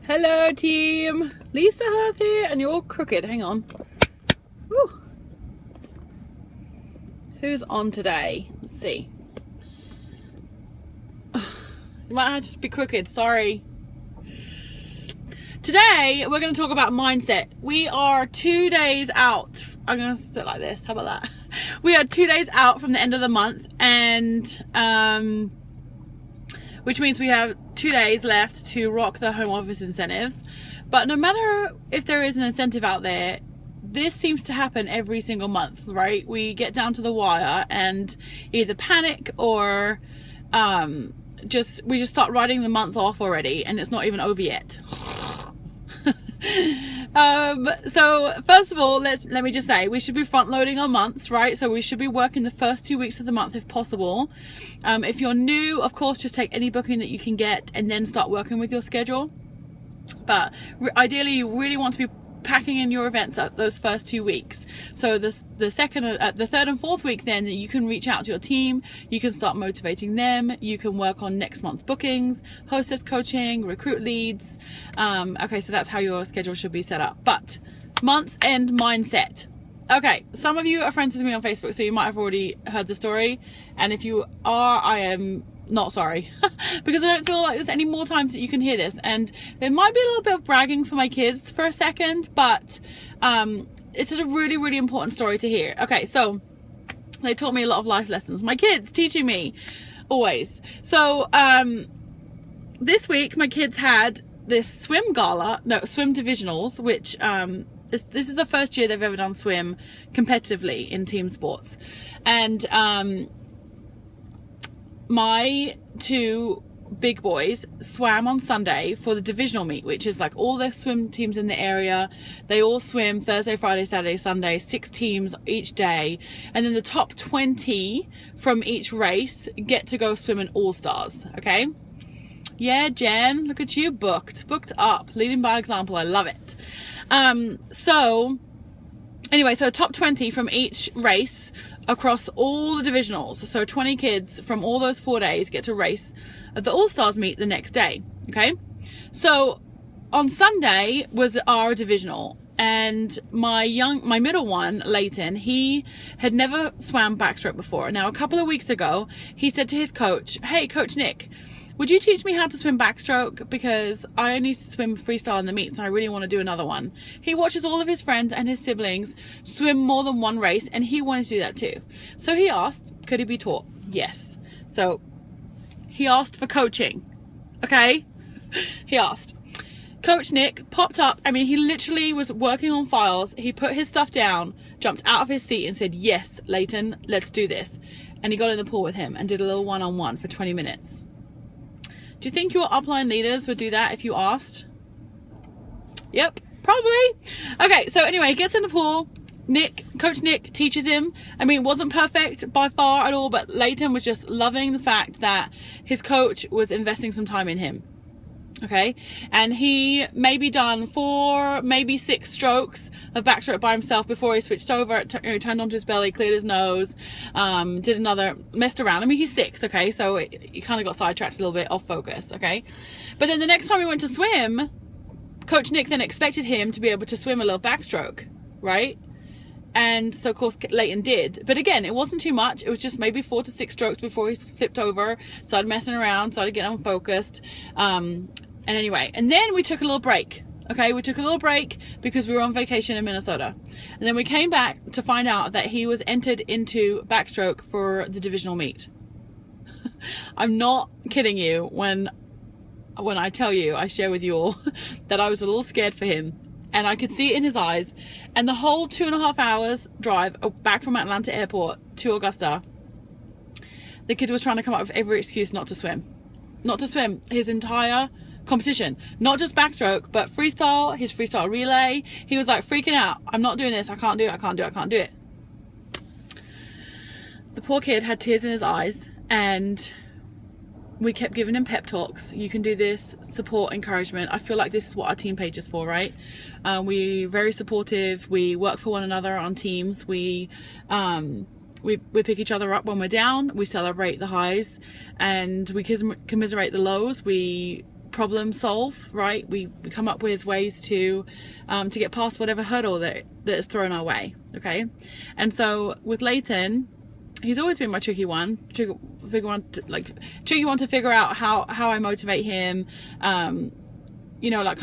Hello team, Lisa HUERTH here, and you're all crooked. Hang on. Woo. Who's on today? Let's see. You might have to just be crooked, sorry. Today we're going to talk about mindset. We are 2 days out. I'm going to sit like this, how about that? We are 2 days out from the end of the month, and which means we have 2 days left to rock the home office incentives. But no matter if there is an incentive out there, this seems to happen every single month, right? We get down to the wire and either panic or we just start writing the month off already, and it's not even over yet. So first of all, let me just say, we should be front loading our months, right? So we should be working the first 2 weeks of the month if possible. If you're new, of course, just take any booking that you can get and then start working with your schedule. But ideally, you really want to be packing in your events at those first 2 weeks. So the third and fourth week, then you can reach out to your team, you can start motivating them, you can work on next month's bookings, hostess coaching, recruit leads. Okay, so that's how your schedule should be set up. But month's end mindset. Okay, some of you are friends with me on Facebook, so you might have already heard the story, and if you are, I am not sorry because I don't feel like there's any more times that you can hear this, and there might be a little bit of bragging for my kids for a second, but it's just a really important story to hear. Okay, so they taught me a lot of life lessons, my kids teaching me always. So this week my kids had this swim divisionals, which this is the first year they've ever done swim competitively in team sports, and my two big boys swam on Sunday for the divisional meet, which is like all the swim teams in the area. They all swim Thursday, Friday, Saturday, Sunday, 6 teams each day. And then the top 20 from each race get to go swim in All-Stars, okay? Yeah, Jen, look at you, booked up, leading by example. I love it. So anyway, so top 20 from each race across all the divisionals. So 20 kids from all those 4 days get to race at the All-Stars meet the next day, okay? So on Sunday was our divisional, and my middle one, Leighton, he had never swam backstroke before. Now, a couple of weeks ago, he said to his coach, "Hey, Coach Nick, would you teach me how to swim backstroke? Because I only swim freestyle in the meets and I really want to do another one." He watches all of his friends and his siblings swim more than one race, and he wanted to do that too. So he asked, could he be taught? Yes. So he asked for coaching. Okay? He asked. Coach Nick popped up. I mean, he literally was working on files. He put his stuff down, jumped out of his seat and said, "Yes, Leighton, let's do this." And he got in the pool with him and did a little one-on-one for 20 minutes. Do you think your upline leaders would do that if you asked? Yep, probably. Okay, so anyway, he gets in the pool. Coach Nick teaches him. I mean, it wasn't perfect by far at all, but Leighton was just loving the fact that his coach was investing some time in him. Okay, and he maybe done 4, maybe 6 strokes of backstroke by himself before he switched over, turned onto his belly, cleared his nose, did another, messed around. I mean, he's 6, okay, so he kind of got sidetracked a little bit, off focus, okay? But then the next time he went to swim, Coach Nick then expected him to be able to swim a little backstroke, right? And so of course Leighton did, but again, it wasn't too much. It was just maybe 4 to 6 strokes before he flipped over, started messing around, started getting unfocused. And anyway, and then we took a little break. Okay, we took a little break because we were on vacation in Minnesota. And then we came back to find out that he was entered into backstroke for the divisional meet. I'm not kidding you when I tell you, I share with you all that I was a little scared for him. And I could see it in his eyes. And the whole 2.5 hours drive back from Atlanta airport to Augusta, the kid was trying to come up with every excuse not to swim. Not to swim his entire competition, not just backstroke, but freestyle, his freestyle relay. He was like freaking out. "I'm not doing this. I can't do it. I can't do it. I can't do it." The poor kid had tears in his eyes, and we kept giving him pep talks. You can do this, support, encouragement. I feel like this is what our team page is for, right? We're very supportive. We work for one another on teams. We pick each other up when we're down. We celebrate the highs, and we commiserate the lows. We problem solve, right? We come up with ways to get past whatever hurdle that is thrown our way, okay? And so with Leighton, he's always been my tricky one to figure out how I motivate him, you know, like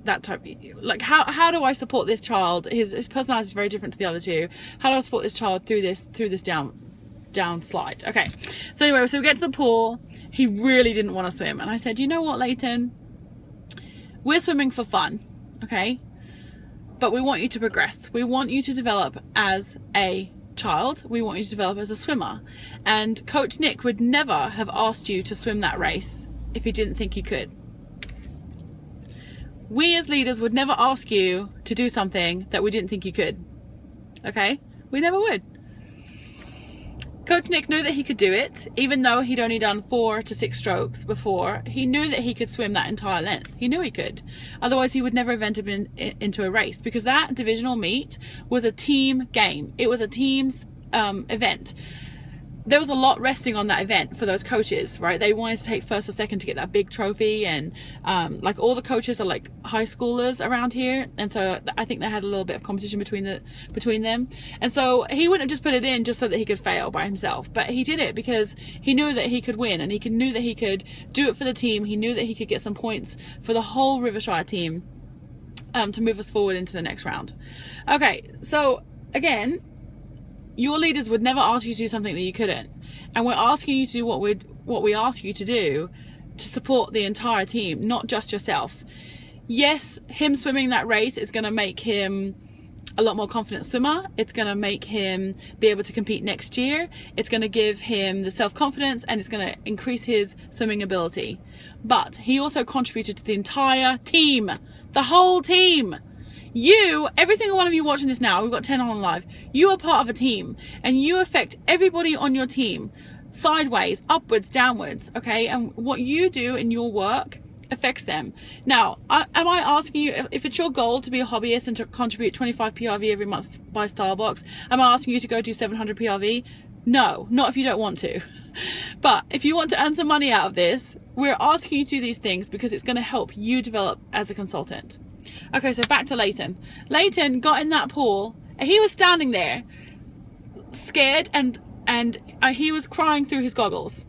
that type, like how do I support this child? His personality is very different to the other two. How do I support this child through this down slide? Okay, so anyway, so we get to the pool. He really didn't want to swim, and I said, you know what, Leighton, we're swimming for fun, okay, but we want you to progress. We want you to develop as a child. We want you to develop as a swimmer, and Coach Nick would never have asked you to swim that race if he didn't think you could. We as leaders would never ask you to do something that we didn't think you could, okay? We never would. Coach Nick knew that he could do it, even though he'd only done 4 to 6 strokes before. He knew that he could swim that entire length. He knew he could. Otherwise, he would never have entered into a race, because that divisional meet was a team game. It was a team's event. There was a lot resting on that event for those coaches, right? They wanted to take first or second to get that big trophy, and like all the coaches are like high schoolers around here, and so I think they had a little bit of competition between them, and so he wouldn't have just put it in just so that he could fail by himself, but he did it because he knew that he could win, and knew that he could do it for the team. He knew that he could get some points for the whole Rivershire team to move us forward into the next round. Okay, so again, your leaders would never ask you to do something that you couldn't. And we're asking you to do what we ask you to do to support the entire team, not just yourself. Yes, him swimming that race is going to make him a lot more confident swimmer. It's going to make him be able to compete next year. It's going to give him the self-confidence, and it's going to increase his swimming ability. But he also contributed to the entire team, the whole team. You, every single one of you watching this now, we've got 10 on live, you are part of a team, and you affect everybody on your team, sideways, upwards, downwards, okay? And what you do in your work affects them. Now, am I asking you, if it's your goal to be a hobbyist and to contribute 25 PRV every month by Starbucks, am I asking you to go do 700 PRV? No, not if you don't want to. But if you want to earn some money out of this, we're asking you to do these things because it's going to help you develop as a consultant. Okay, so back to Leighton. Leighton got in that pool, and he was standing there scared, and he was crying through his goggles.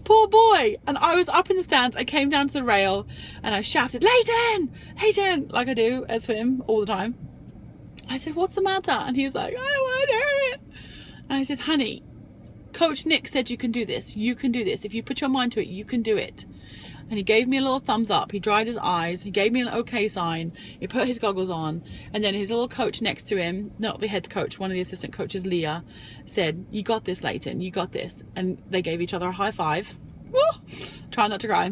Poor boy. And I was up in the stands. I came down to the rail and I shouted, Leighton, Leighton, like I do at swim all the time. I said, what's the matter? And he was like, I don't want to do it. And I said, honey, Coach Nick said you can do this. You can do this. If you put your mind to it, you can do it. And he gave me a little thumbs up. He dried his eyes. He gave me an okay sign. He put his goggles on. And then his little coach next to him, not the head coach, one of the assistant coaches, Leah, said, you got this, Leighton. You got this. And they gave each other a high five. Woo! Try not to cry.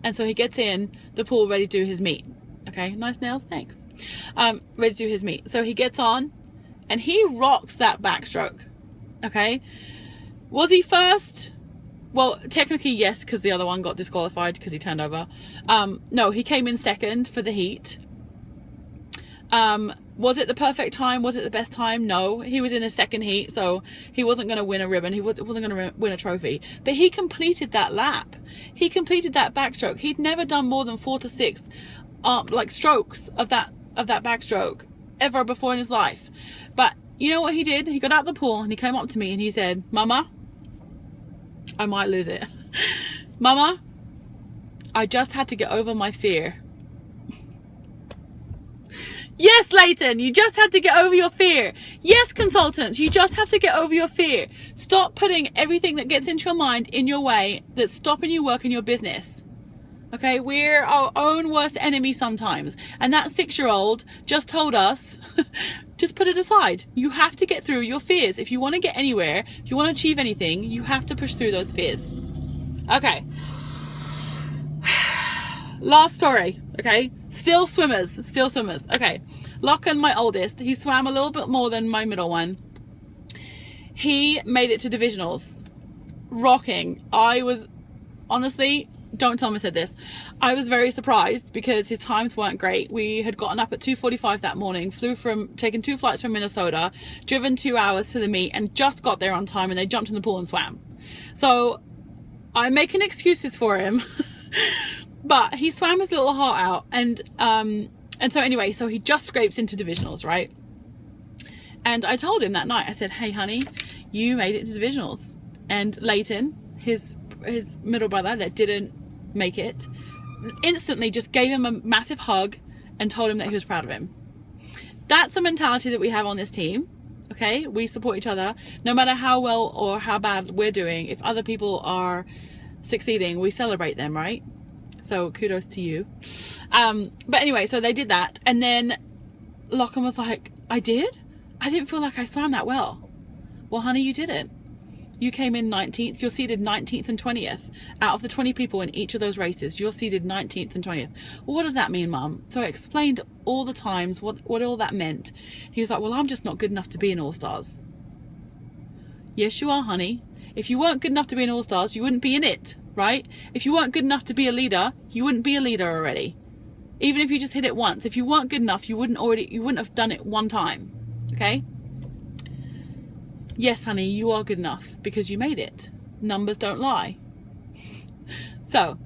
And so he gets in the pool ready to do his meet. Okay, nice nails, thanks. Ready to do his meet. So he gets on and he rocks that backstroke. Okay. Was he first? Well, technically, yes, because the other one got disqualified because he turned over. No, he came in second for the heat. Was it the perfect time? Was it the best time? No, he was in the second heat, so he wasn't going to win a ribbon. He wasn't going to win a trophy. But he completed that lap. He completed that backstroke. He'd never done more than 4 to 6 like strokes of that backstroke ever before in his life. But you know what he did? He got out of the pool and he came up to me and he said, Mama, I might lose it. Mama, I just had to get over my fear. Yes, Leighton, you just had to get over your fear. Yes, consultants, you just have to get over your fear. Stop putting everything that gets into your mind in your way that's stopping you working your business. Okay, we're our own worst enemy sometimes. And that 6-year-old just told us, just put it aside. You have to get through your fears. If you want to get anywhere, if you want to achieve anything, you have to push through those fears. Okay. Last story, okay? Still swimmers. Okay. Lachlan, my oldest, he swam a little bit more than my middle one. He made it to divisionals. Rocking. I was, honestly, don't tell him I said this, I was very surprised because his times weren't great. We had gotten up at 2:45 that morning, taken 2 flights from Minnesota, driven 2 hours to the meet, and just got there on time, and they jumped in the pool and swam. So I'm making excuses for him. But he swam his little heart out, and so anyway, so he just scrapes into divisionals, right? And I told him that night, I said, hey honey, you made it to divisionals. And Leighton, his middle brother that didn't make it, instantly just gave him a massive hug and told him that he was proud of him. That's the mentality that we have on this team. Okay, we support each other no matter how well or how bad we're doing. If other people are succeeding, we celebrate them, right? So kudos to you. But anyway, so they did that, and then Lachlan was like, I didn't feel like I swam that well. Well honey, you didn't. You came in 19th. You're seeded 19th and 20th. Out of the 20 people in each of those races, you're seeded 19th and 20th. Well, what does that mean, Mum? So I explained all the times what all that meant. He was like, well, I'm just not good enough to be an All-Stars. Yes, you are, honey. If you weren't good enough to be an All-Stars, you wouldn't be in it, right? If you weren't good enough to be a leader, you wouldn't be a leader already. Even if you just hit it once. If you weren't good enough, you wouldn't have done it one time. Okay? Yes, honey, you are good enough because you made it. Numbers don't lie. So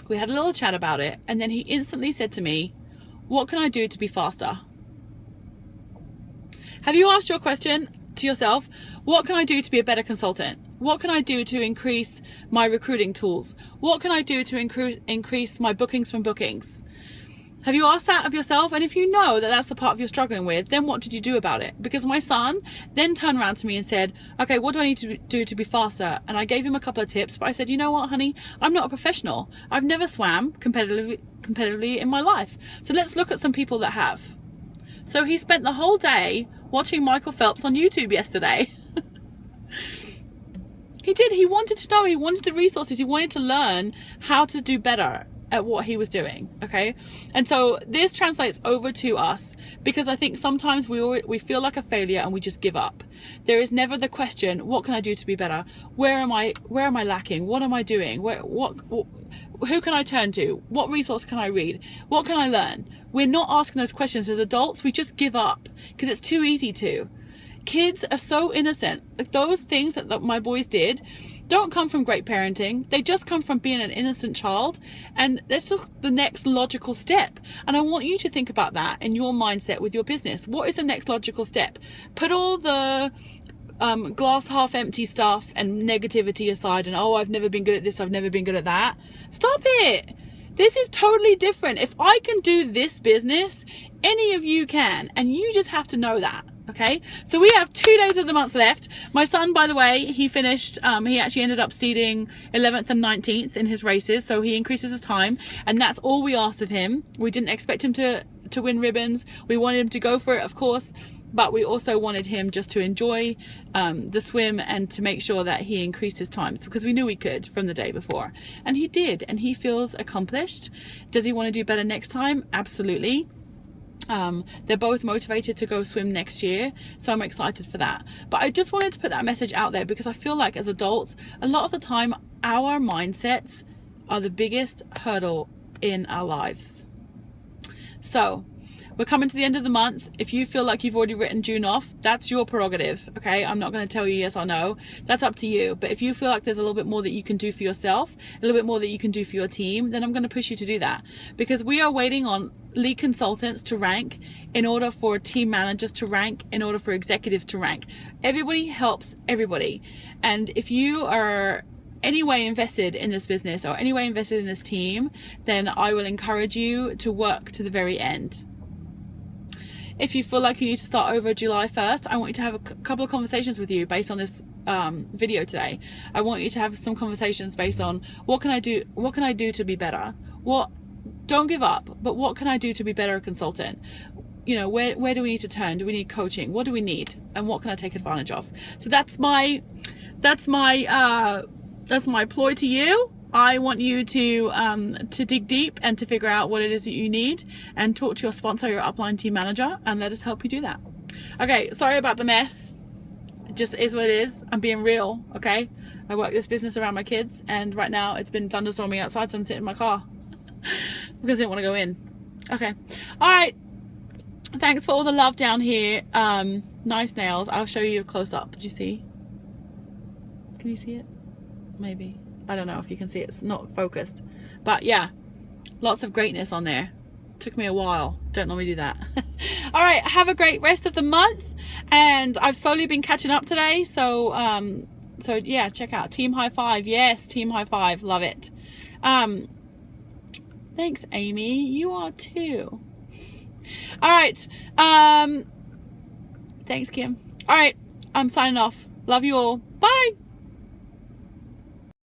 we had a little chat about it, and then he instantly said to me, what can I do to be faster? Have you asked your question to yourself? What can I do to be a better consultant? What can I do to increase my recruiting tools? What can I do to increase my bookings from bookings? Have you asked that of yourself? And if you know that that's the part you're struggling with, then what did you do about it? Because my son then turned around to me and said, okay, what do I need to do to be faster? And I gave him a couple of tips, but I said, you know what, honey? I'm not a professional. I've never swam competitively in my life. So let's look at some people that have. So he spent the whole day watching Michael Phelps on YouTube yesterday. He did. He wanted to know. He wanted the resources. He wanted to learn how to do better at what he was doing. Okay, and so this translates over to us, because I think sometimes we feel like a failure and we just give up. There is never the question, what can I do to be better? Where am I lacking? What am I doing? Who can I turn to? What resource can I read? What can I learn? We're not asking those questions as adults. We just give up because it's too easy to. Kids are so innocent. Like those things that my boys did don't come from great parenting. They just come from being an innocent child, and that's just the next logical step. And I want you to think about that in your mindset with your business. What is the next logical step? Put all the glass half empty stuff and negativity aside, and oh, I've never been good at this, I've never been good at that. Stop it. This is totally different. If I can do this business, any of you can, and you just have to know that. Okay, so we have 2 days of the month left. My son, by the way, he finished, he actually ended up seeding 11th and 19th in his races, so he increases his time, and that's all we asked of him. We didn't expect him to win ribbons. We wanted him to go for it, of course, but we also wanted him just to enjoy the swim and to make sure that he increased his times, because we knew he could from the day before, and he did, and he feels accomplished. Does he want to do better next time? Absolutely. They're both motivated to go swim next year, so I'm excited for that. But I just wanted to put that message out there, because I feel like as adults, a lot of the time our mindsets are the biggest hurdle in our lives. So we're coming to the end of the month. If you feel like you've already written June off, that's your prerogative. Okay, I'm not going to tell you yes or no. That's up to you. But if you feel like there's a little bit more that you can do for yourself, a little bit more that you can do for your team, then I'm going to push you to do that, because we are waiting on lead consultants to rank in order for team managers to rank, in order for executives to rank. Everybody helps everybody. And if you are anyway invested in this business or anyway invested in this team, then I will encourage you to work to the very end. If you feel like you need to start over July 1st, I want you to have a couple of conversations with you based on this video today. I want you to have some conversations based on what can I do to be better? Don't give up, but what can I do to be better a consultant? You know, where do we need to turn? Do we need coaching? What do we need? And what can I take advantage of? So that's my ploy to you. I want you to dig deep and to figure out what it is that you need, and talk to your sponsor, your upline team manager, and let us help you do that. Okay, sorry about the mess. It just is what it is. I'm being real, okay? I work this business around my kids, and right now it's been thunderstorming outside, so I'm sitting in my car because I didn't want to go in. Okay, all right. Thanks for all the love down here. Nice nails. I'll show you a close-up. Did you see? Can you see it? Maybe. I don't know if you can see it. It's not focused. But yeah, Lots of greatness on there. Took me a while. Don't normally do that. All right, have a great rest of the month. And I've slowly been catching up today. So yeah, check out Team High Five. Yes, Team High Five. Love it. Thanks, Amy. You are too. All right. Thanks, Kim. All right, I'm signing off. Love you all. Bye.